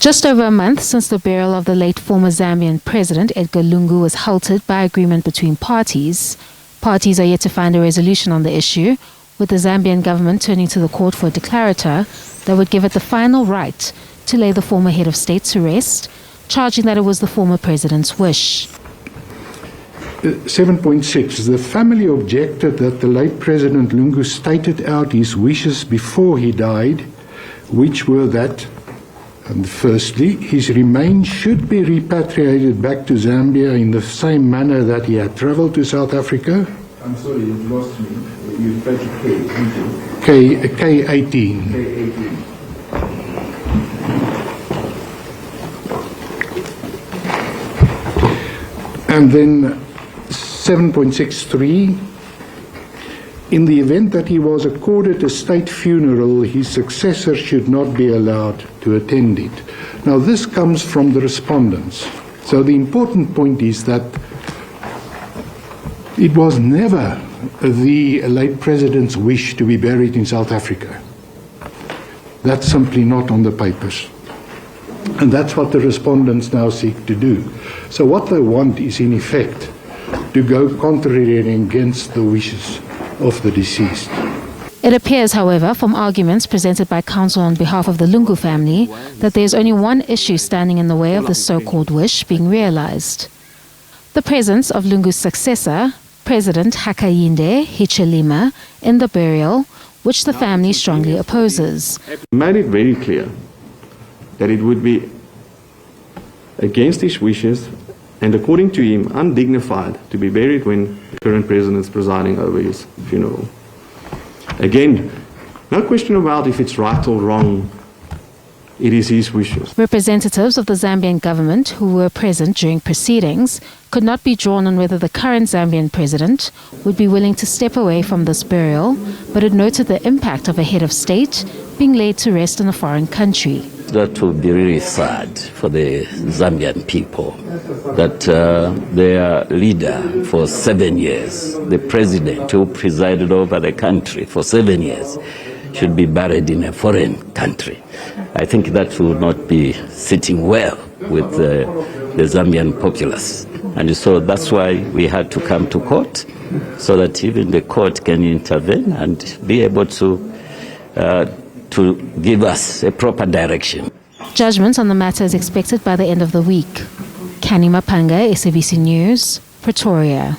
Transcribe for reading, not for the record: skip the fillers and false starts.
Just over a month since the burial of the late former Zambian President Edgar Lungu was halted by agreement between parties, parties are yet to find a resolution on the issue, with the Zambian government turning to the court for a declarator that would give it the final right to lay the former head of state to rest, charging that it was the former president's wish. 7.6. The family objected that the late President Lungu stated out his wishes before he died, which were that, firstly, his remains should be repatriated back to Zambia in the same manner that he had travelled to South Africa. I'm sorry, you lost me. You referred to K18. K18. K18. And then 7.63, in the event that he was accorded a state funeral, his successor should not be allowed to attend it. Now this comes from the respondents. So the important point is that it was never the late president's wish to be buried in South Africa. That's simply not on the papers. And that's what the respondents now seek to do. So what they want is, in effect, to go contrary and against the wishes of the deceased. It appears, however, from arguments presented by counsel on behalf of the Lungu family, that there is only one issue standing in the way of the so-called wish being realized: the presence of Lungu's successor, President Hakainde Hichilema, in the burial, which the family strongly opposes. Made it very clear that it would be against his wishes and, according to him, undignified to be buried when the current president is presiding over his funeral. Again, no question about if it's right or wrong. It is his wishes. Representatives of the Zambian government who were present during proceedings could not be drawn on whether the current Zambian president would be willing to step away from this burial, but it noted the impact of a head of state being laid to rest in a foreign country. That would be really sad for the Zambian people, that their leader for 7 years, the president who presided over the country for 7 years, should be buried in a foreign country. I think that would not be sitting well with the Zambian populace. And so that's why we had to come to court, so that even the court can intervene and be able to give us a proper direction. Judgment on the matter is expected by the end of the week. Canny, Maphanga, SABC News, Pretoria.